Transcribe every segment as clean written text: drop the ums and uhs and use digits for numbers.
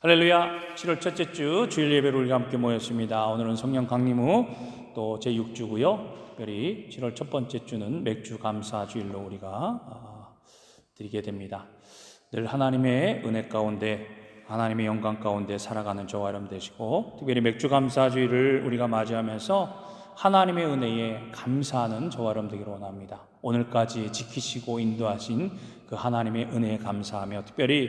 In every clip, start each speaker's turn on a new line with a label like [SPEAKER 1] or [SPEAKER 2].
[SPEAKER 1] 할렐루야. 7월 첫째 주 주일 예배로 우리가 함께 모였습니다. 오늘은 성령 강림 후 또 제6주고요. 특별히 7월 첫 번째 주는 맥주 감사 주일로 우리가 드리게 됩니다. 늘 하나님의 은혜 가운데, 하나님의 영광 가운데 살아가는 저와 여러분 되시고, 특별히 맥주 감사 주일을 우리가 맞이하면서 하나님의 은혜에 감사하는 저와 여러분 되기를 원합니다. 오늘까지 지키시고 인도하신 그 하나님의 은혜에 감사하며, 특별히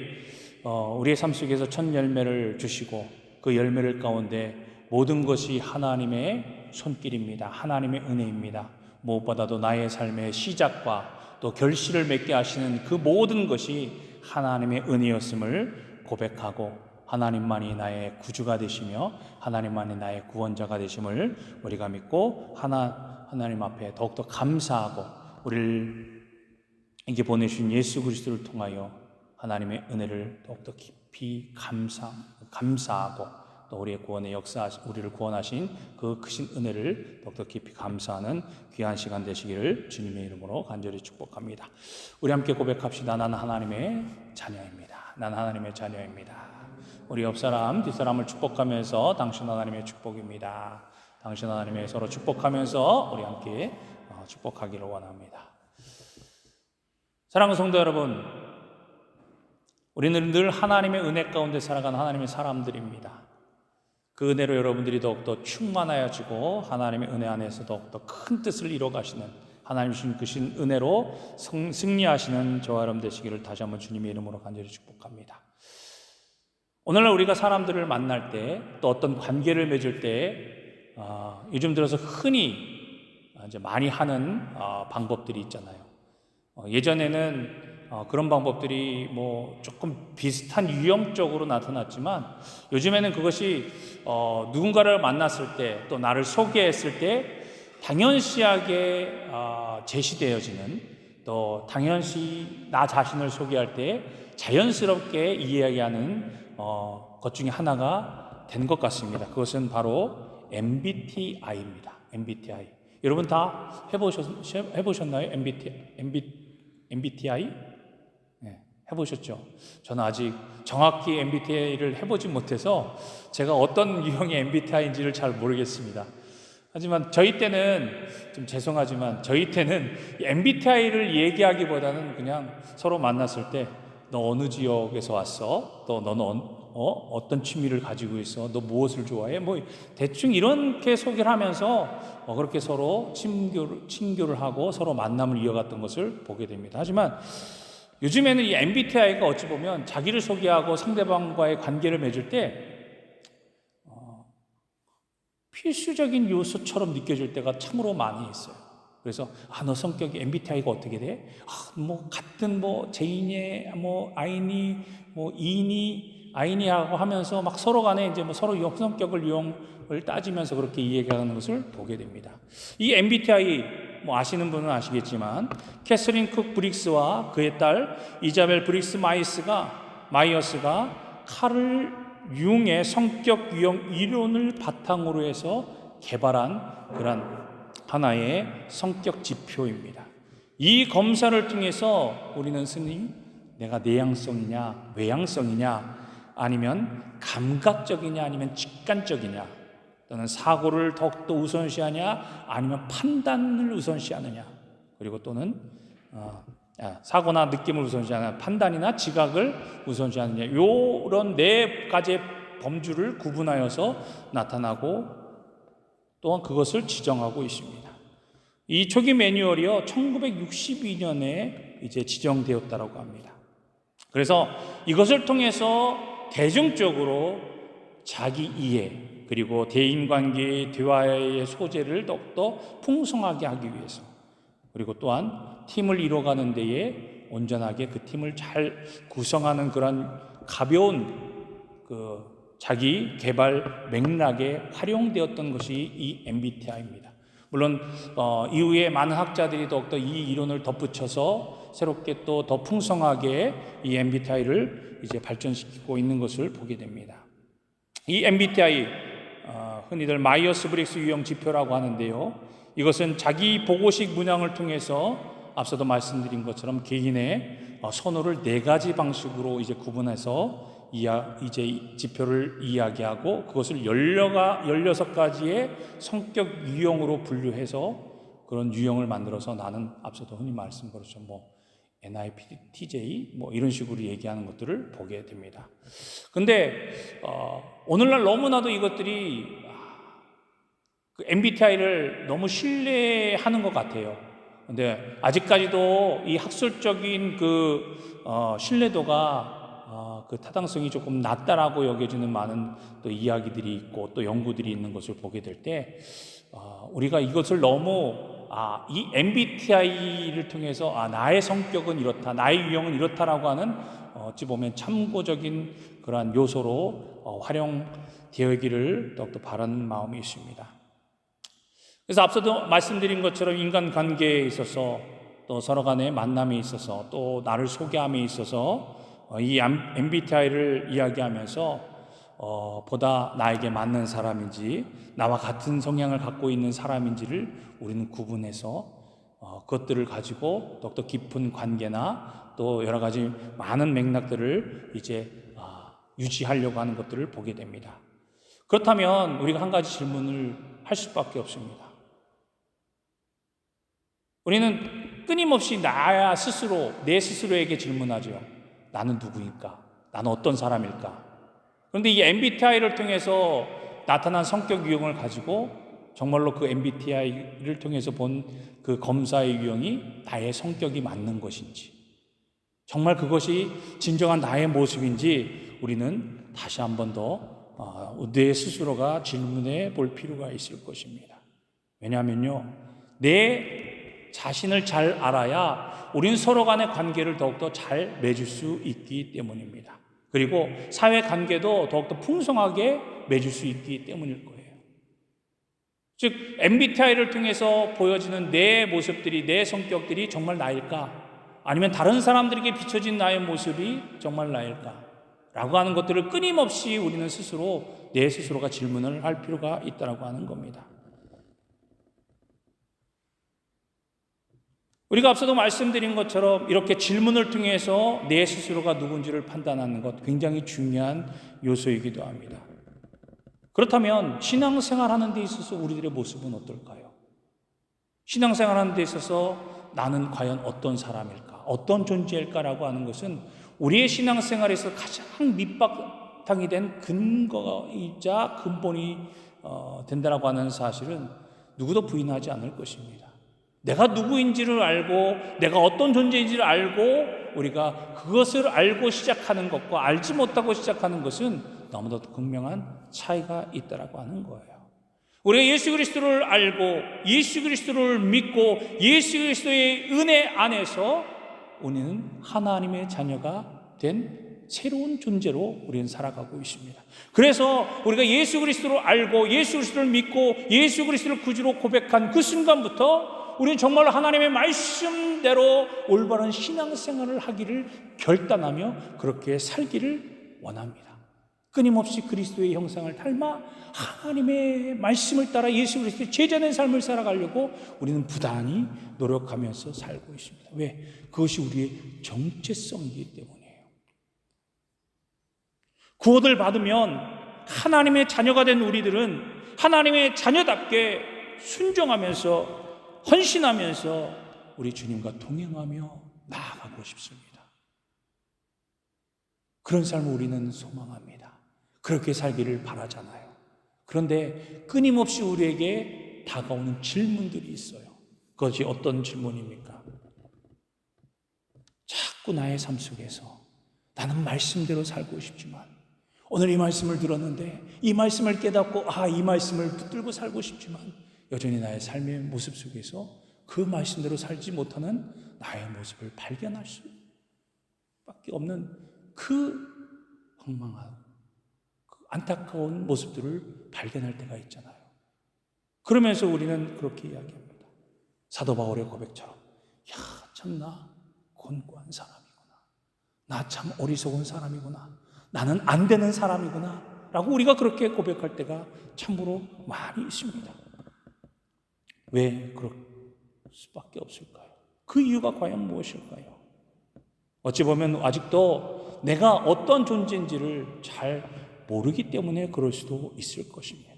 [SPEAKER 1] 우리의 삶 속에서 첫 열매를 주시고 그 열매를 가운데 모든 것이 하나님의 손길입니다. 하나님의 은혜입니다. 무엇보다도 나의 삶의 시작과 또 결실을 맺게 하시는 그 모든 것이 하나님의 은혜였음을 고백하고, 하나님만이 나의 구주가 되시며 하나님만이 나의 구원자가 되심을 우리가 믿고 하나님 앞에 더욱더 감사하고, 우리를 이게 보내주신 예수 그리스도를 통하여 하나님의 은혜를 더욱더 깊이 감사하고, 또 우리의 구원의 우리를 구원하신 그 크신 은혜를 더욱더 깊이 감사하는 귀한 시간 되시기를 주님의 이름으로 간절히 축복합니다. 우리 함께 고백합시다. 나는 하나님의 자녀입니다. 나는 하나님의 자녀입니다. 우리 옆사람 뒷사람을 축복하면서 당신 하나님의 축복입니다. 당신 하나님의 서로 축복하면서 우리 함께 축복하기를 원합니다. 사랑하는 성도 여러분, 우리는 늘 하나님의 은혜 가운데 살아가는 하나님의 사람들입니다. 그 은혜로 여러분들이 더욱더 충만하여지고 하나님의 은혜 안에서 더욱더 큰 뜻을 이뤄가시는, 하나님 주신 그 은혜로 승리하시는 저와 여러분 되시기를 다시 한번 주님의 이름으로 간절히 축복합니다. 오늘날 우리가 사람들을 만날 때, 또 어떤 관계를 맺을 때 요즘 들어서 흔히 이제 많이 하는 방법들이 있잖아요. 예전에는 그런 방법들이 조금 비슷한 유형적으로 나타났지만, 요즘에는 그것이 누군가를 만났을 때, 또 나를 소개했을 때 당연시하게 제시되어지는, 또 당연시 나 자신을 소개할 때 자연스럽게 이야기하는 것 중에 하나가 된 것 같습니다. 그것은 바로 MBTI입니다. MBTI. 여러분 다 해보셨나요? MBTI? 네, 해보셨죠? 저는 아직 정확히 MBTI를 해보지 못해서 제가 어떤 유형의 MBTI인지를 잘 모르겠습니다. 하지만 저희 때는, 좀 죄송하지만 저희 때는 MBTI를 얘기하기보다는 그냥 서로 만났을 때 너 어느 지역에서 왔어? 또 너는 어떤 취미를 가지고 있어? 너 무엇을 좋아해? 대충 이렇게 소개를 하면서 그렇게 서로 친교를 하고 서로 만남을 이어갔던 것을 보게 됩니다. 하지만 요즘에는 이 MBTI가 어찌 보면 자기를 소개하고 상대방과의 관계를 맺을 때 필수적인 요소처럼 느껴질 때가 참으로 많이 있어요. 그래서 너 성격이 MBTI가 어떻게 돼? 같은 J니 I니 E니 I니하고 하면서 막 서로 간에 이제 서로 성격을 유형을 따지면서 그렇게 이야기하는 것을 보게 됩니다. 이 MBTI 아시는 분은 아시겠지만, 캐서린 쿡 브릭스와 그의 딸 이자벨 브릭스 마이어스가 카를 융의 성격 유형 이론을 바탕으로 해서 개발한 그런 하나의 성격 지표입니다. 이 검사를 통해서 우리는 내가 내향성이냐 외향성이냐, 아니면 감각적이냐 아니면 직관적이냐, 또는 사고를 더욱더 우선시하냐 아니면 판단을 우선시하느냐, 그리고 또는 사고나 느낌을 우선시하느냐, 판단이나 지각을 우선시하느냐, 이런 네 가지의 범주를 구분하여서 나타나고 또한 그것을 지정하고 있습니다. 이 초기 매뉴얼이요 1962년에 이제 지정되었다고 합니다. 그래서 이것을 통해서 대중적으로 자기 이해, 그리고 대인관계의 대화의 소재를 더욱더 풍성하게 하기 위해서, 그리고 또한 팀을 이뤄가는 데에 온전하게 그 팀을 잘 구성하는 그런 가벼운 자기 개발 맥락에 활용되었던 것이 이 MBTI입니다. 물론 이후에 많은 학자들이 더욱더 이 이론을 덧붙여서 새롭게 또 더 풍성하게 이 MBTI를 이제 발전시키고 있는 것을 보게 됩니다. 이 MBTI 흔히들 마이어스 브릭스 유형 지표라고 하는데요, 이것은 자기 보고식 문항을 통해서 앞서도 말씀드린 것처럼 개인의 선호를 네 가지 방식으로 이제 구분해서 이제 지표를 이야기하고 그것을 16가지의 성격 유형으로 분류해서 그런 유형을 만들어서 나는 앞서도 흔히 말씀드렸죠. NIPTJ 이런 식으로 얘기하는 것들을 보게 됩니다. 근데 오늘날 너무나도 이것들이 MBTI를 너무 신뢰하는 것 같아요. 근데 아직까지도 이 학술적인 신뢰도가 그 타당성이 조금 낮다라고 여겨지는 많은 또 이야기들이 있고 또 연구들이 있는 것을 보게 될 때 우리가 이것을 너무 이 MBTI를 통해서 나의 성격은 이렇다, 나의 유형은 이렇다라고 하는 어찌 보면 참고적인 그러한 요소로 활용되기를 더욱더 바라는 마음이 있습니다. 그래서 앞서도 말씀드린 것처럼 인간관계에 있어서 또 서로 간의 만남에 있어서 또 나를 소개함에 있어서 이 MBTI를 이야기하면서 보다 나에게 맞는 사람인지 나와 같은 성향을 갖고 있는 사람인지를 우리는 구분해서 그것들을 가지고 더욱더 깊은 관계나 또 여러 가지 많은 맥락들을 이제 유지하려고 하는 것들을 보게 됩니다. 그렇다면 우리가 한 가지 질문을 할 수밖에 없습니다. 우리는 끊임없이 내 스스로에게 질문하죠. 나는 누구일까? 나는 어떤 사람일까? 그런데 이 MBTI를 통해서 나타난 성격 유형을 가지고 정말로 그 MBTI를 통해서 본 그 검사의 유형이 나의 성격이 맞는 것인지, 정말 그것이 진정한 나의 모습인지 우리는 다시 한 번 더 내 스스로가 질문해 볼 필요가 있을 것입니다. 왜냐하면요, 내 자신을 잘 알아야 우리는 서로 간의 관계를 더욱더 잘 맺을 수 있기 때문입니다. 그리고 사회관계도 더욱더 풍성하게 맺을 수 있기 때문일 거예요. 즉 MBTI를 통해서 보여지는 내 모습들이, 내 성격들이 정말 나일까? 아니면 다른 사람들에게 비춰진 나의 모습이 정말 나일까? 라고 하는 것들을 끊임없이 우리는 내 스스로가 질문을 할 필요가 있다고 하는 겁니다. 우리가 앞서도 말씀드린 것처럼 이렇게 질문을 통해서 내 스스로가 누군지를 판단하는 것 굉장히 중요한 요소이기도 합니다. 그렇다면 신앙생활하는 데 있어서 우리들의 모습은 어떨까요? 신앙생활하는 데 있어서 나는 과연 어떤 사람일까? 어떤 존재일까라고 하는 것은 우리의 신앙생활에서 가장 밑바탕이 된 근거이자 근본이 된다라고 하는 사실은 누구도 부인하지 않을 것입니다. 내가 누구인지를 알고 내가 어떤 존재인지를 알고 우리가 그것을 알고 시작하는 것과 알지 못하고 시작하는 것은 너무도 극명한 차이가 있다라고 하는 거예요. 우리가 예수 그리스도를 알고 예수 그리스도를 믿고 예수 그리스도의 은혜 안에서 우리는 하나님의 자녀가 된 새로운 존재로 우리는 살아가고 있습니다. 그래서 우리가 예수 그리스도를 알고 예수 그리스도를 믿고 예수 그리스도를 구주로 고백한 그 순간부터 우리는 정말로 하나님의 말씀대로 올바른 신앙생활을 하기를 결단하며 그렇게 살기를 원합니다. 끊임없이 그리스도의 형상을 닮아 하나님의 말씀을 따라 예수 그리스도의 제자된 삶을 살아가려고 우리는 부단히 노력하면서 살고 있습니다. 왜? 그것이 우리의 정체성이기 때문이에요. 구원을 받으면 하나님의 자녀가 된 우리들은 하나님의 자녀답게 순종하면서 헌신하면서 우리 주님과 동행하며 나아가고 싶습니다. 그런 삶을 우리는 소망합니다. 그렇게 살기를 바라잖아요. 그런데 끊임없이 우리에게 다가오는 질문들이 있어요. 그것이 어떤 질문입니까? 자꾸 나의 삶 속에서 나는 말씀대로 살고 싶지만 오늘 이 말씀을 들었는데 이 말씀을 깨닫고 이 말씀을 붙들고 살고 싶지만 여전히 나의 삶의 모습 속에서 그 말씀대로 살지 못하는 나의 모습을 발견할 수밖에 없는 그 황망한 안타까운 모습들을 발견할 때가 있잖아요. 그러면서 우리는 그렇게 이야기합니다. 사도 바울의 고백처럼 참 나 곤고한 사람이구나. 나 참 어리석은 사람이구나. 나는 안 되는 사람이구나 라고 우리가 그렇게 고백할 때가 참으로 많이 있습니다. 왜 그럴 수밖에 없을까요? 그 이유가 과연 무엇일까요? 어찌 보면 아직도 내가 어떤 존재인지를 잘 모르기 때문에 그럴 수도 있을 것입니다.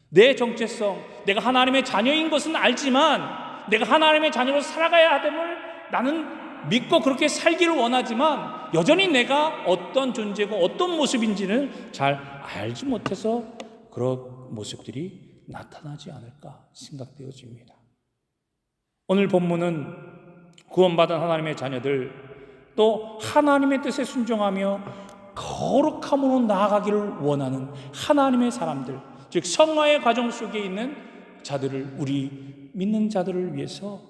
[SPEAKER 1] 내 정체성, 내가 하나님의 자녀인 것은 알지만 내가 하나님의 자녀로 살아가야 하됨을 나는 믿고 그렇게 살기를 원하지만 여전히 내가 어떤 존재고 어떤 모습인지는 잘 알지 못해서 그런 모습들이 나타나지 않을까 생각되어집니다. 오늘 본문은 구원받은 하나님의 자녀들, 또 하나님의 뜻에 순종하며 거룩함으로 나아가기를 원하는 하나님의 사람들, 즉 성화의 과정 속에 있는 자들을, 우리 믿는 자들을 위해서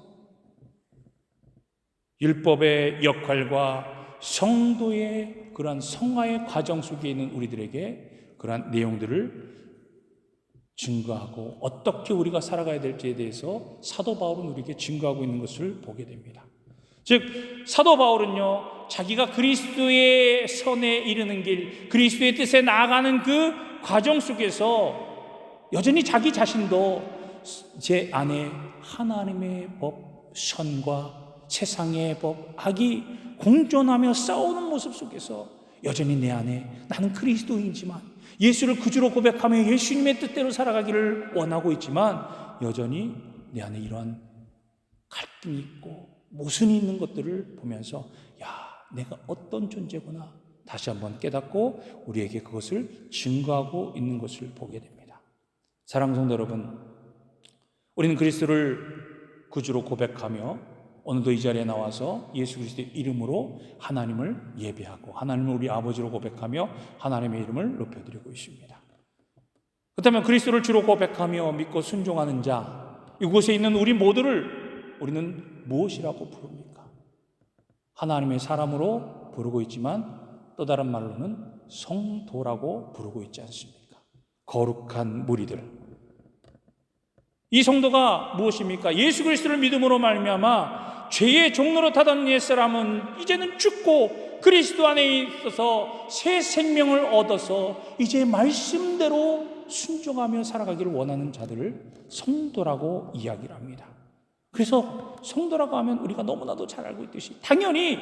[SPEAKER 1] 율법의 역할과 성도의 그러한 성화의 과정 속에 있는 우리들에게 그러한 내용들을 증거하고 어떻게 우리가 살아가야 될지에 대해서 사도 바울은 우리에게 증거하고 있는 것을 보게 됩니다. 즉 사도 바울은요, 자기가 그리스도의 선에 이르는 길, 그리스도의 뜻에 나아가는 그 과정 속에서 여전히 자기 자신도 제 안에 하나님의 법, 선과 세상의 법, 악이 공존하며 싸우는 모습 속에서 여전히 내 안에 나는 그리스도인이지만 예수를 구주로 고백하며 예수님의 뜻대로 살아가기를 원하고 있지만 여전히 내 안에 이러한 갈등이 있고 모순이 있는 것들을 보면서 내가 어떤 존재구나 다시 한번 깨닫고 우리에게 그것을 증거하고 있는 것을 보게 됩니다. 사랑하는 성도 여러분, 우리는 그리스도를 구주로 고백하며 오늘도 이 자리에 나와서 예수 그리스도의 이름으로 하나님을 예배하고 하나님을 우리 아버지로 고백하며 하나님의 이름을 높여드리고 있습니다. 그렇다면 그리스도를 주로 고백하며 믿고 순종하는 자, 이곳에 있는 우리 모두를 우리는 무엇이라고 부릅니까? 하나님의 사람으로 부르고 있지만 또 다른 말로는 성도라고 부르고 있지 않습니까? 거룩한 무리들. 이 성도가 무엇입니까? 예수 그리스도를 믿음으로 말미암아 죄의 종로로 타던 옛사람은 이제는 죽고 그리스도 안에 있어서 새 생명을 얻어서 이제 말씀대로 순종하며 살아가기를 원하는 자들을 성도라고 이야기를 합니다. 그래서 성도라고 하면 우리가 너무나도 잘 알고 있듯이 당연히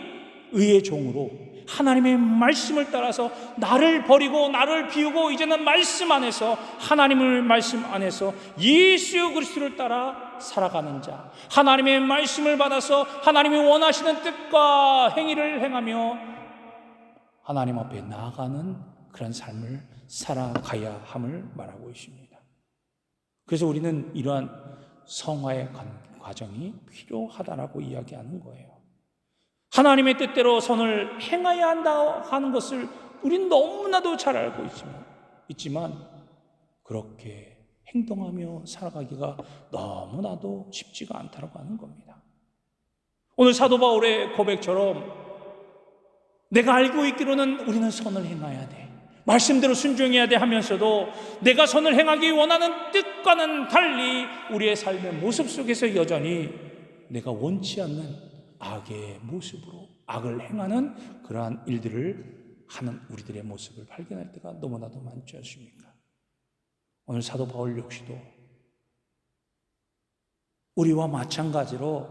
[SPEAKER 1] 의의 종으로 하나님의 말씀을 따라서 나를 버리고 나를 비우고 이제는 말씀 안에서 하나님의 말씀 안에서 예수 그리스도를 따라 살아가는 자, 하나님의 말씀을 받아서 하나님이 원하시는 뜻과 행위를 행하며 하나님 앞에 나아가는 그런 삶을 살아가야 함을 말하고 있습니다. 그래서 우리는 이러한 성화의 과정이 필요하다라고 이야기하는 거예요. 하나님의 뜻대로 선을 행해야 한다 하는 것을 우리는 너무나도 잘 알고 있지만 그렇게 행동하며 살아가기가 너무나도 쉽지가 않다고 하는 겁니다. 오늘 사도 바울의 고백처럼 내가 알고 있기로는 우리는 선을 행해야 돼, 말씀대로 순종해야 돼 하면서도 내가 선을 행하기 원하는 뜻과는 달리 우리의 삶의 모습 속에서 여전히 내가 원치 않는 악의 모습으로 악을 행하는 그러한 일들을 하는 우리들의 모습을 발견할 때가 너무나도 많지 않습니까? 오늘 사도 바울 역시도 우리와 마찬가지로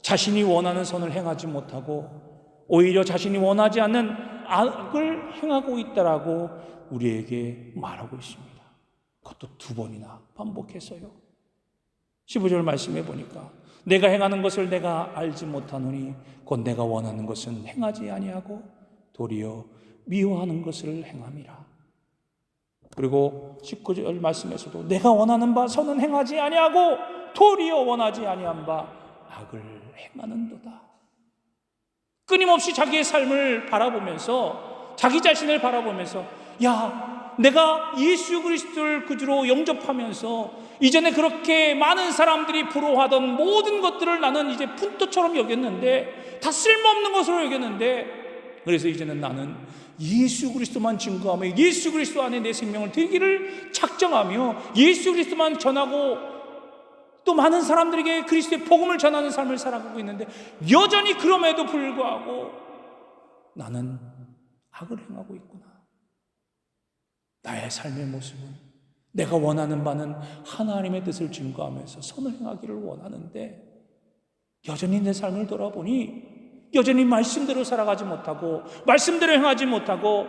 [SPEAKER 1] 자신이 원하는 선을 행하지 못하고 오히려 자신이 원하지 않는 악을 행하고 있다라고 우리에게 말하고 있습니다. 그것도 2번이나 반복해서요. 15절 말씀해 보니까 내가 행하는 것을 내가 알지 못하노니 곧 내가 원하는 것은 행하지 아니하고 도리어 미워하는 것을 행함이라. 그리고 19절 말씀에서도 내가 원하는 바 선은 행하지 아니하고 도리어 원하지 아니한 바 악을 행하는도다. 끊임없이 자기의 삶을 바라보면서 자기 자신을 바라보면서 내가 예수 그리스도를 구주로 영접하면서 이전에 그렇게 많은 사람들이 부러워하던 모든 것들을 나는 이제 푼토처럼 여겼는데, 다 쓸모없는 것으로 여겼는데, 그래서 이제는 나는 예수 그리스도만 증거하며 예수 그리스도 안에 내 생명을 드리기를 작정하며 예수 그리스도만 전하고 또 많은 사람들에게 그리스도의 복음을 전하는 삶을 살아가고 있는데, 여전히 그럼에도 불구하고 나는 악을 행하고 있구나. 나의 삶의 모습은 내가 원하는 바는 하나님의 뜻을 증거하면서 선을 행하기를 원하는데 여전히 내 삶을 돌아보니 여전히 말씀대로 살아가지 못하고 말씀대로 행하지 못하고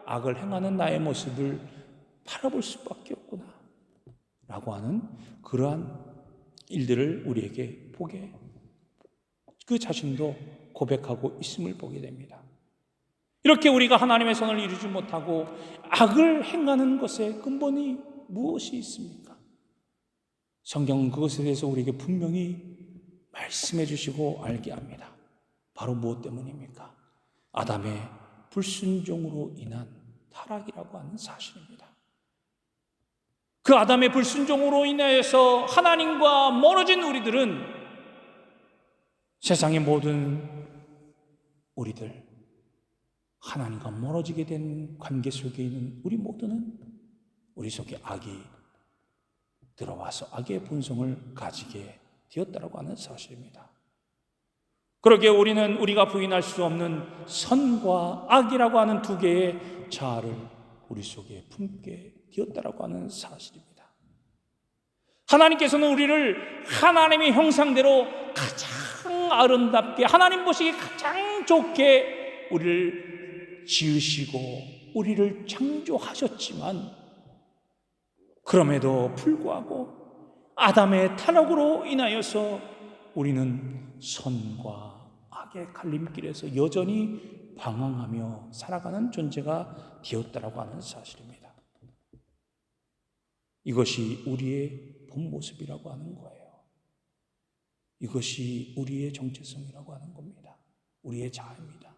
[SPEAKER 1] 악을 행하는 나의 모습을 바라볼 수밖에 없구나 라고 하는 그러한 일들을 우리에게 보게, 그 자신도 고백하고 있음을 보게 됩니다. 이렇게 우리가 하나님의 선을 이루지 못하고 악을 행하는 것의 근본이 무엇이 있습니까? 성경은 그것에 대해서 우리에게 분명히 말씀해 주시고 알게 합니다. 바로 무엇 때문입니까? 아담의 불순종으로 인한 타락이라고 하는 사실입니다. 그 아담의 불순종으로 인하여서 하나님과 멀어진 우리들은, 세상의 모든 우리들, 하나님과 멀어지게 된 관계 속에 있는 우리 모두는 우리 속에 악이 들어와서 악의 본성을 가지게 되었다고 하는 사실입니다. 그러기에 우리는 우리가 부인할 수 없는 선과 악이라고 하는 두 개의 자아를 우리 속에 품게 되었다고 하는 사실입니다. 하나님께서는 우리를 하나님의 형상대로 가장 아름답게, 하나님 보시기에 가장 좋게 우리를 지으시고 우리를 창조하셨지만, 그럼에도 불구하고 아담의 타락으로 인하여서 우리는 선과 악의 갈림길에서 여전히 방황하며 살아가는 존재가 되었다고 하는 사실입니다. 이것이 우리의 본 모습이라고 하는 거예요. 이것이 우리의 정체성이라고 하는 겁니다. 우리의 자아입니다.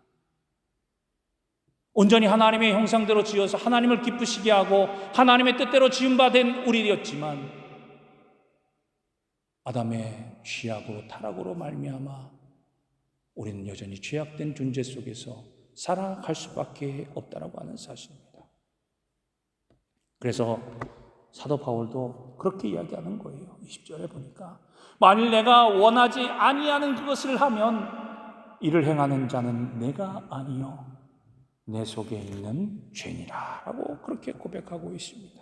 [SPEAKER 1] 온전히 하나님의 형상대로 지어서 하나님을 기쁘시게 하고 하나님의 뜻대로 지음받은 우리였지만, 아담의 죄악으로 타락으로 말미암아 우리는 여전히 죄악된 존재 속에서 살아갈 수밖에 없다라고 하는 사실입니다. 그래서 사도 바울도 그렇게 이야기하는 거예요. 20절에 보니까 만일 내가 원하지 아니하는 그것을 하면 이를 행하는 자는 내가 아니요 내 속에 있는 죄니라 라고 그렇게 고백하고 있습니다.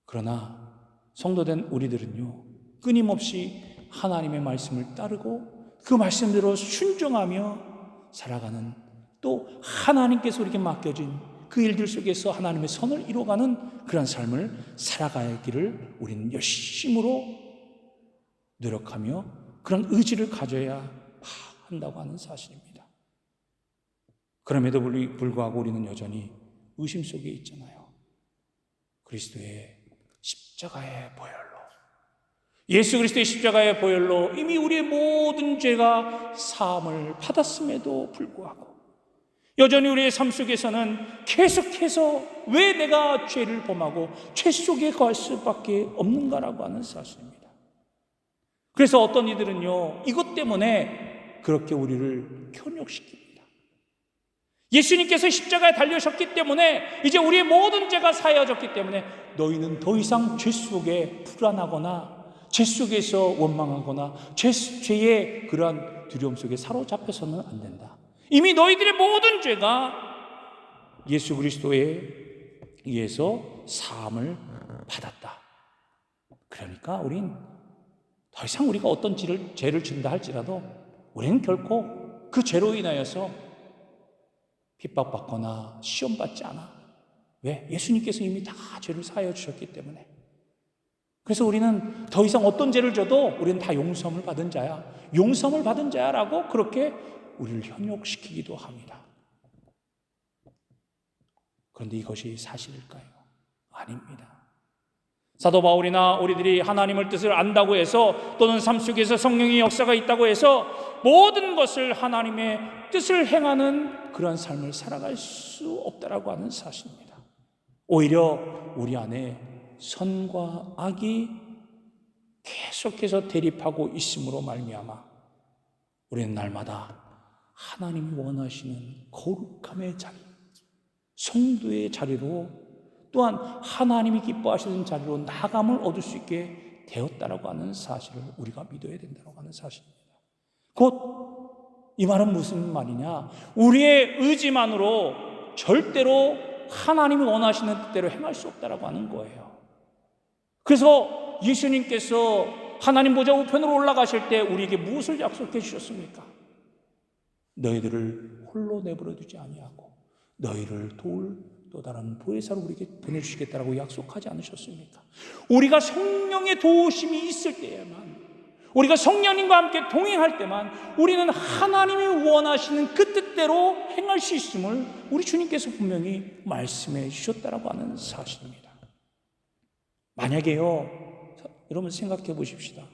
[SPEAKER 1] 그러나 성도된 우리들은요, 끊임없이 하나님의 말씀을 따르고 그 말씀대로 순종하며 살아가는, 또 하나님께서 우리에게 맡겨진 그 일들 속에서 하나님의 선을 이루어가는 그런 삶을 살아가기를 우리는 열심으로 노력하며 그런 의지를 가져야 한다고 하는 사실입니다. 그럼에도 불구하고 우리는 여전히 의심 속에 있잖아요. 그리스도의 십자가의 보혈로, 예수 그리스도의 십자가의 보혈로 이미 우리의 모든 죄가 사함을 받았음에도 불구하고 여전히 우리의 삶 속에서는 계속해서 왜 내가 죄를 범하고 죄 속에 거할 수밖에 없는가라고 하는 사실입니다. 그래서 어떤 이들은요, 이것 때문에 그렇게 우리를 현혹시킵니다. 예수님께서 십자가에 달려셨기 때문에, 이제 우리의 모든 죄가 사해졌기 때문에 너희는 더 이상 죄 속에 불안하거나 죄 속에서 원망하거나 죄의 그러한 두려움 속에 사로잡혀서는 안 된다. 이미 너희들의 모든 죄가 예수 그리스도에 의해서 사함을 받았다. 그러니까 우린 더 이상 우리가 어떤 죄를 짓는다 할지라도 우리는 결코 그 죄로 인하여서 핍박받거나 시험받지 않아. 왜? 예수님께서 이미 다 죄를 사하여 주셨기 때문에. 그래서 우리는 더 이상 어떤 죄를 져도 우리는 다 용서함을 받은 자야, 용서함을 받은 자야라고 그렇게 우리를 현혹시키기도 합니다. 그런데 이것이 사실일까요? 아닙니다. 사도 바울이나 우리들이 하나님의 뜻을 안다고 해서, 또는 삶 속에서 성령의 역사가 있다고 해서 모든 것을 하나님의 뜻을 행하는 그런 삶을 살아갈 수 없다라고 하는 사실입니다. 오히려 우리 안에 선과 악이 계속해서 대립하고 있음으로 말미암아 우리는 날마다 하나님이 원하시는 거룩함의 자리, 성도의 자리로, 또한 하나님이 기뻐하시는 자리로 나아감을 얻을 수 있게 되었다라고 하는 사실을 우리가 믿어야 된다고 하는 사실입니다. 곧 이 말은 무슨 말이냐? 우리의 의지만으로 절대로 하나님이 원하시는 뜻대로 행할 수 없다라고 하는 거예요. 그래서 예수님께서 하나님 보좌 우편으로 올라가실 때 우리에게 무엇을 약속해 주셨습니까? 너희들을 홀로 내버려 두지 아니하고 너희를 도울 또 다른 보혜사를 우리에게 보내주시겠다라고 약속하지 않으셨습니까? 우리가 성령의 도우심이 있을 때에만, 우리가 성령님과 함께 동행할 때만 우리는 하나님이 원하시는 그 뜻대로 행할 수 있음을 우리 주님께서 분명히 말씀해 주셨다라고 하는 사실입니다. 만약에요, 여러분 생각해 보십시다.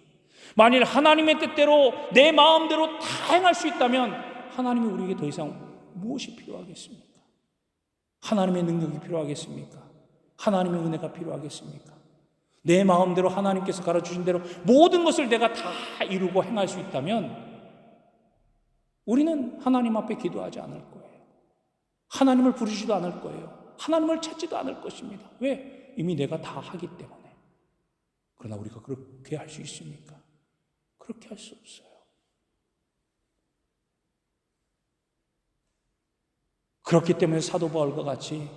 [SPEAKER 1] 만일 하나님의 뜻대로 내 마음대로 다 행할 수 있다면 하나님이 우리에게 더 이상 무엇이 필요하겠습니까? 하나님의 능력이 필요하겠습니까? 하나님의 은혜가 필요하겠습니까? 내 마음대로 하나님께서 가르쳐주신 대로 모든 것을 내가 다 이루고 행할 수 있다면 우리는 하나님 앞에 기도하지 않을 거예요. 하나님을 부르지도 않을 거예요. 하나님을 찾지도 않을 것입니다. 왜? 이미 내가 다 하기 때문에. 그러나 우리가 그렇게 할 수 있습니까? 그렇게 할 수 없어요. 그렇기 때문에 사도 바울과 같이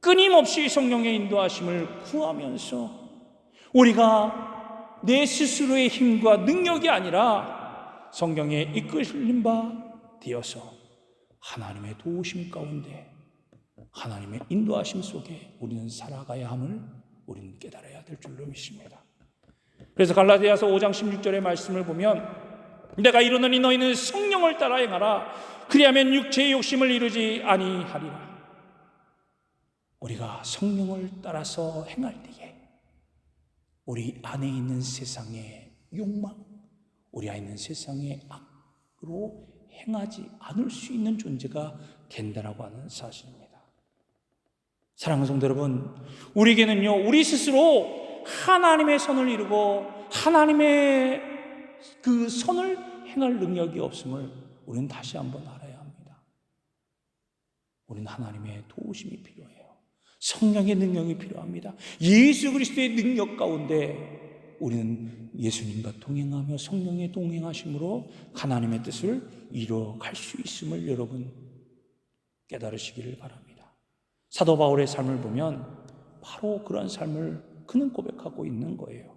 [SPEAKER 1] 끊임없이 성령의 인도하심을 구하면서 우리가 내 스스로의 힘과 능력이 아니라 성령의 이끌림 바 되어서 하나님의 도우심 가운데, 하나님의 인도하심 속에 우리는 살아가야 함을 우리는 깨달아야 될 줄로 믿습니다. 그래서 갈라디아서 5장 16절의 말씀을 보면 내가 이르노니 너희는 성령을 따라 행하라. 그리하면 육체의 욕심을 이루지 아니하리라. 우리가 성령을 따라서 행할 때에 우리 안에 있는 세상의 욕망, 우리 안에 있는 세상의 악으로 행하지 않을 수 있는 존재가 된다라고 하는 사실입니다. 사랑하는 성도 여러분, 우리에게는요, 우리 스스로 하나님의 선을 이루고 하나님의 그 선을 행할 능력이 없음을 우리는 다시 한번 알아야 합니다. 우리는 하나님의 도우심이 필요해요. 성령의 능력이 필요합니다. 예수 그리스도의 능력 가운데 우리는 예수님과 동행하며 성령의 동행하심으로 하나님의 뜻을 이루어갈 수 있음을 여러분 깨달으시기를 바랍니다. 사도 바울의 삶을 보면 바로 그런 삶을 그는 고백하고 있는 거예요.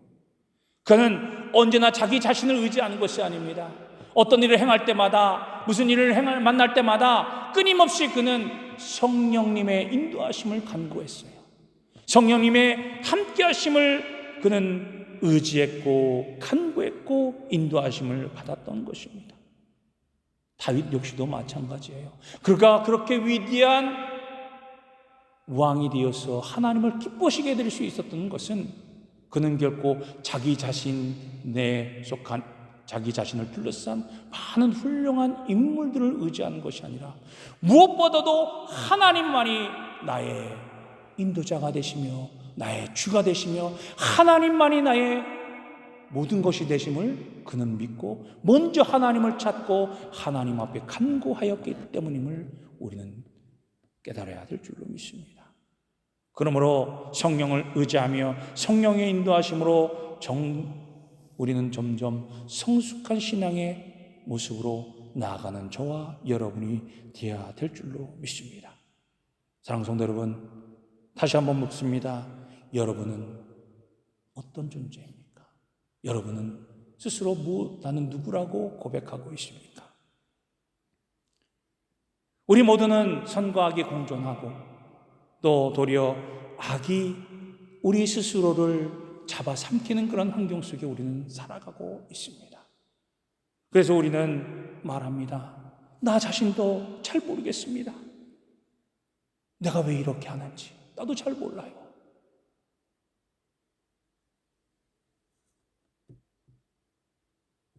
[SPEAKER 1] 그는 언제나 자기 자신을 의지하는 것이 아닙니다. 어떤 일을 행할 때마다, 무슨 일을 만날 때마다 끊임없이 그는 성령님의 인도하심을 간구했어요. 성령님의 함께하심을 그는 의지했고 간구했고 인도하심을 받았던 것입니다. 다윗 역시도 마찬가지예요. 그가 그렇게 위대한 왕이 되어서 하나님을 기쁘시게 해드릴 수 있었던 것은 그는 결코 자기 자신에 속한 자기 자신을 둘러싼 많은 훌륭한 인물들을 의지하는 것이 아니라 무엇보다도 하나님만이 나의 인도자가 되시며 나의 주가 되시며 하나님만이 나의 모든 것이 되심을 그는 믿고 먼저 하나님을 찾고 하나님 앞에 간구하였기 때문임을 우리는 깨달아야 될 줄로 믿습니다. 그러므로 성령을 의지하며 성령의 인도하심으로 우리는 점점 성숙한 신앙의 모습으로 나아가는 저와 여러분이 되어야 될 줄로 믿습니다. 사랑하는 성도 여러분, 다시 한번 묻습니다. 여러분은 어떤 존재입니까? 여러분은 스스로 나는 누구라고 고백하고 있습니까? 우리 모두는 선과 악이 공존하고 또 도리어 악이 우리 스스로를 잡아삼키는 그런 환경 속에 우리는 살아가고 있습니다. 그래서 우리는 말합니다. 나 자신도 잘 모르겠습니다. 내가 왜 이렇게 하는지 나도 잘 몰라요.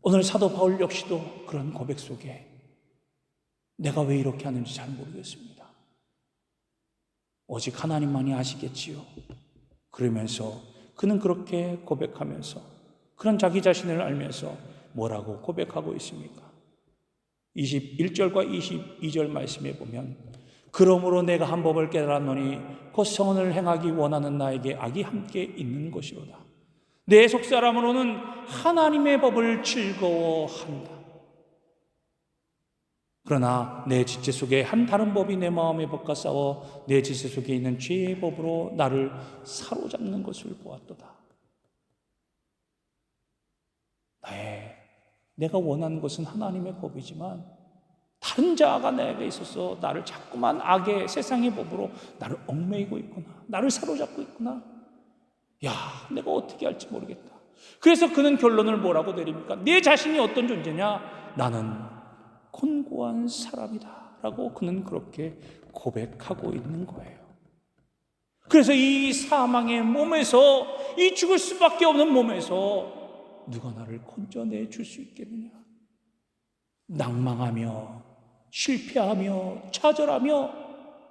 [SPEAKER 1] 오늘 사도 바울 역시도 그런 고백 속에 내가 왜 이렇게 하는지 잘 모르겠습니다. 오직 하나님만이 아시겠지요. 그러면서 그는 그렇게 고백하면서 그런 자기 자신을 알면서 뭐라고 고백하고 있습니까? 21절과 22절 말씀에 보면 그러므로 내가 한 법을 깨달았노니 곧 선을 행하기 원하는 나에게 악이 함께 있는 것이로다. 내 속사람으로는 하나님의 법을 즐거워한다. 그러나 내 지체 속에 한 다른 법이 내 마음의 법과 싸워 내 지체 속에 있는 죄의 법으로 나를 사로잡는 것을 보았도다. 내가 원하는 것은 하나님의 법이지만 다른 자가 내게 있어서 나를 자꾸만 악의 세상의 법으로 나를 얽매이고 있구나. 나를 사로잡고 있구나. 야, 내가 어떻게 할지 모르겠다. 그래서 그는 결론을 뭐라고 내립니까? 내 자신이 어떤 존재냐? 나는 곤고한 사람이다 라고 그는 그렇게 고백하고 있는 거예요. 그래서 이 사망의 몸에서, 이 죽을 수밖에 없는 몸에서 누가 나를 건져내 줄 수 있겠느냐? 낭망하며 실패하며 좌절하며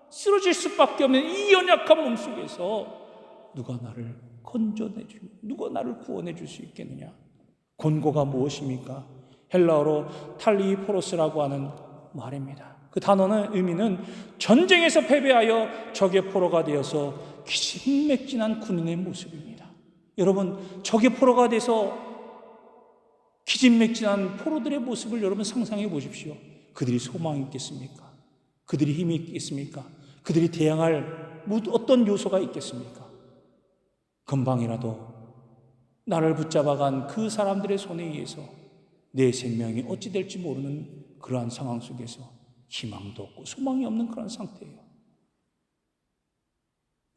[SPEAKER 1] 쓰러질 수밖에 없는 이 연약한 몸 속에서 누가 나를 건져내주며 누가 나를 구원해 줄 수 있겠느냐? 곤고가 무엇입니까? 헬라어로 탈리포로스라고 하는 말입니다. 그 단어는 의미는 전쟁에서 패배하여 적의 포로가 되어서 기진맥진한 군인의 모습입니다. 여러분, 적의 포로가 돼서 기진맥진한 포로들의 모습을 여러분 상상해 보십시오. 그들이 소망이 있겠습니까? 그들이 힘이 있겠습니까? 그들이 대항할 어떤 요소가 있겠습니까? 금방이라도 나를 붙잡아간 그 사람들의 손에 의해서 내 생명이 어찌 될지 모르는 그러한 상황 속에서 희망도 없고 소망이 없는 그런 상태예요.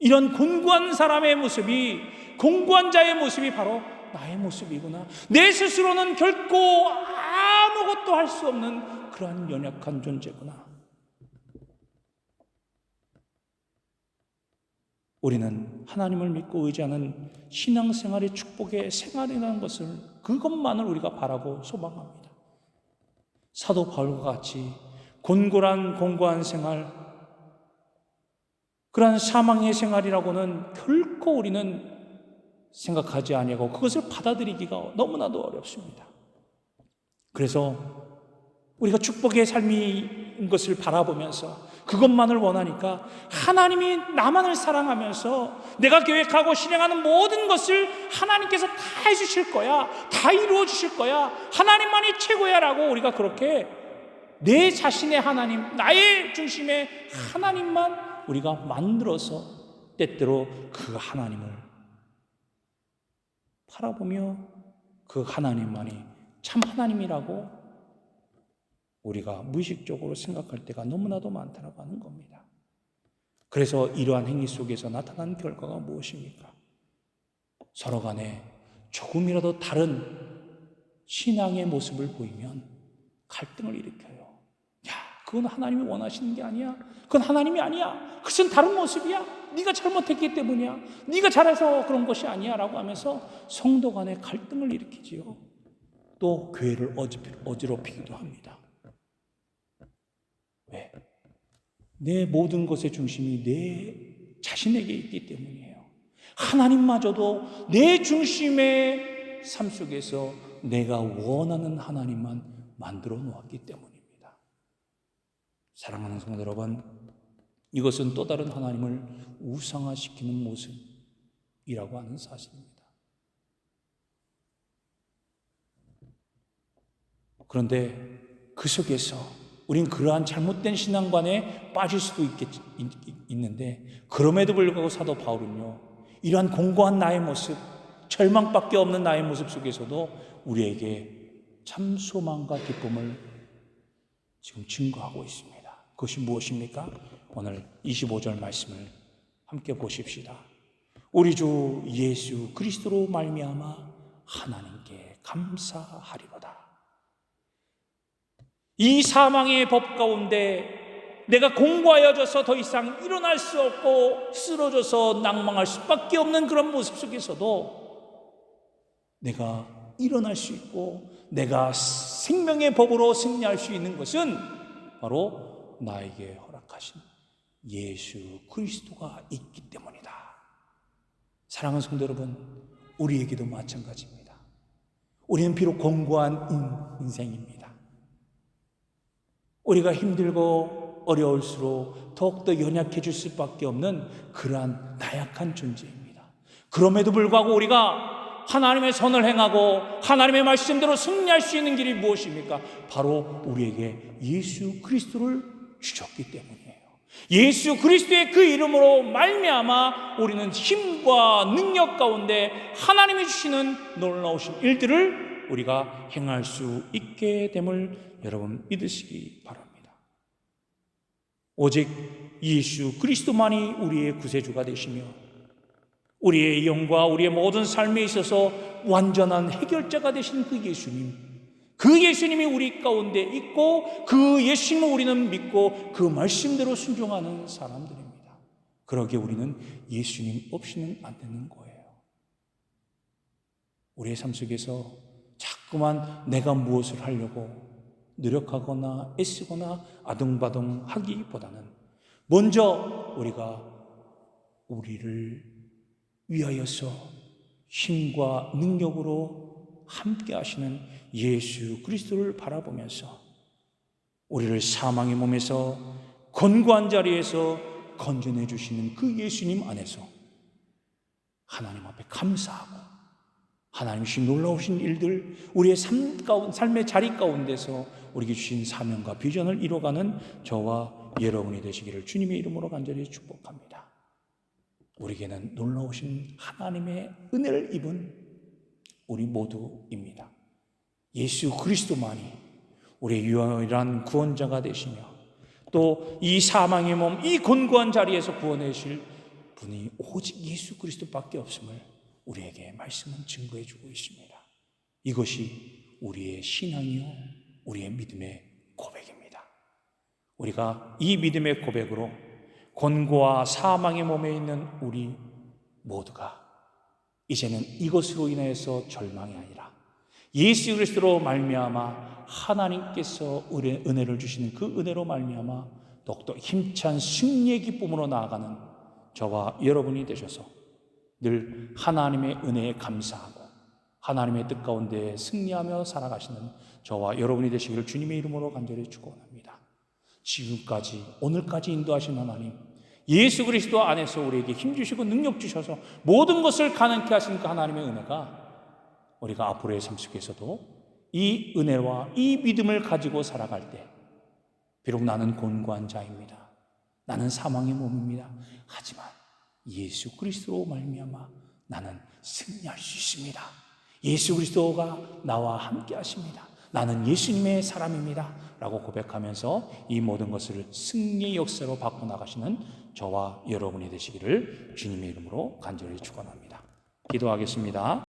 [SPEAKER 1] 이런 곤고한 사람의 모습이, 곤고한 자의 모습이 바로 나의 모습이구나. 내 스스로는 결코 아무것도 할 수 없는 그러한 연약한 존재구나. 우리는 하나님을 믿고 의지하는 신앙생활의 축복의 생활이라는 것을, 그것만을 우리가 바라고 소망합니다. 사도 바울과 같이 곤고한 생활, 그러한 사망의 생활이라고는 결코 우리는 생각하지 아니하고 그것을 받아들이기가 너무나도 어렵습니다. 그래서 우리가 축복의 삶인 것을 바라보면서 그것만을 원하니까 하나님이 나만을 사랑하면서 내가 계획하고 실행하는 모든 것을 하나님께서 다 해주실 거야, 다 이루어 주실 거야, 하나님만이 최고야 라고 우리가 그렇게 내 자신의 하나님, 나의 중심의 하나님만 우리가 만들어서 때때로 그 하나님을 바라보며 그 하나님만이 참 하나님이라고 우리가 무의식적으로 생각할 때가 너무나도 많다고 하는 겁니다. 그래서 이러한 행위 속에서 나타난 결과가 무엇입니까? 서로 간에 조금이라도 다른 신앙의 모습을 보이면 갈등을 일으켜요. 야, 그건 하나님이 원하시는 게 아니야. 그건 하나님이 아니야. 그것은 다른 모습이야. 네가 잘못했기 때문이야. 네가 잘해서 그런 것이 아니야 라고 하면서 성도 간에 갈등을 일으키지요. 또 교회를 어지럽히기도 합니다. 왜? 내 모든 것의 중심이 내 자신에게 있기 때문이에요. 하나님마저도 내 중심의 삶 속에서 내가 원하는 하나님만 만들어 놓았기 때문입니다. 사랑하는 성도 여러분, 이것은 또 다른 하나님을 우상화시키는 모습이라고 하는 사실입니다. 그런데 그 속에서 우린 그러한 잘못된 신앙관에 빠질 수도 있는데, 그럼에도 불구하고 사도 바울은요, 이러한 공고한 나의 모습, 절망밖에 없는 나의 모습 속에서도 우리에게 참 소망과 기쁨을 지금 증거하고 있습니다. 그것이 무엇입니까? 오늘 25절 말씀을 함께 보십시다. 우리 주 예수 그리스도로 말미암아 하나님께 감사하리로다. 이 사망의 법 가운데 내가 공고하여져서 더 이상 일어날 수 없고 쓰러져서 낭망할 수밖에 없는 그런 모습 속에서도 내가 일어날 수 있고 내가 생명의 법으로 승리할 수 있는 것은 바로 나에게 허락하신 예수 그리스도가 있기 때문이다. 사랑하는 성도 여러분, 우리에게도 마찬가지입니다. 우리는 비록 공고한 인생입니다. 우리가 힘들고 어려울수록 더욱더 연약해질 수밖에 없는 그러한 나약한 존재입니다. 그럼에도 불구하고 우리가 하나님의 선을 행하고 하나님의 말씀대로 승리할 수 있는 길이 무엇입니까? 바로 우리에게 예수 그리스도를 주셨기 때문이에요. 예수 그리스도의 그 이름으로 말미암아 우리는 힘과 능력 가운데 하나님이 주시는 놀라우신 일들을 우리가 행할 수 있게 됨을 여러분 믿으시기 바랍니다. 오직 예수 그리스도만이 우리의 구세주가 되시며 우리의 영과 우리의 모든 삶에 있어서 완전한 해결자가 되신 그 예수님이 우리 가운데 있고 그 예수님을 우리는 믿고 그 말씀대로 순종하는 사람들입니다. 그러기에 우리는 예수님 없이는 안 되는 거예요. 우리의 삶 속에서 자꾸만 내가 무엇을 하려고 노력하거나 애쓰거나 아둥바둥 하기보다는 먼저 우리를 위하여서 힘과 능력으로 함께 하시는 예수 그리스도를 바라보면서 우리를 사망의 몸에서 권고한 자리에서 건져내 주시는 그 예수님 안에서 하나님 앞에 감사하고 하나님이신 놀라우신 일들, 우리의 삶의 자리 가운데서 우리에게 주신 사명과 비전을 이뤄가는 저와 여러분이 되시기를 주님의 이름으로 간절히 축복합니다. 우리에게는 놀라우신 하나님의 은혜를 입은 우리 모두입니다. 예수 그리스도만이 우리의 유일한 구원자가 되시며 또 이 사망의 몸, 이 곤고한 자리에서 구원해 주실 분이 오직 예수 그리스도밖에 없음을 우리에게 말씀은 증거해 주고 있습니다. 이것이 우리의 신앙이요 우리의 믿음의 고백입니다. 우리가 이 믿음의 고백으로 곤고와 사망의 몸에 있는 우리 모두가 이제는 이것으로 인해서 절망이 아니라 예수 그리스도로 말미암아 하나님께서 은혜를 주시는 그 은혜로 말미암아 더욱더 힘찬 승리의 기쁨으로 나아가는 저와 여러분이 되셔서 늘 하나님의 은혜에 감사하고 하나님의 뜻 가운데 승리하며 살아가시는 저와 여러분이 되시기를 주님의 이름으로 간절히 축원합니다. 지금까지 오늘까지 인도하신 하나님, 예수 그리스도 안에서 우리에게 힘주시고 능력 주셔서 모든 것을 가능케 하신 그 하나님의 은혜가 우리가 앞으로의 삶 속에서도 이 은혜와 이 믿음을 가지고 살아갈 때 비록 나는 곤고한 자입니다. 나는 사망의 몸입니다. 하지만 예수 그리스도로 말미암아 나는 승리할 수 있습니다. 예수 그리스도가 나와 함께 하십니다. 나는 예수님의 사람입니다. 라고 고백하면서 이 모든 것을 승리의 역사로 바꿔나가시는 저와 여러분이 되시기를 주님의 이름으로 간절히 축원합니다. 기도하겠습니다.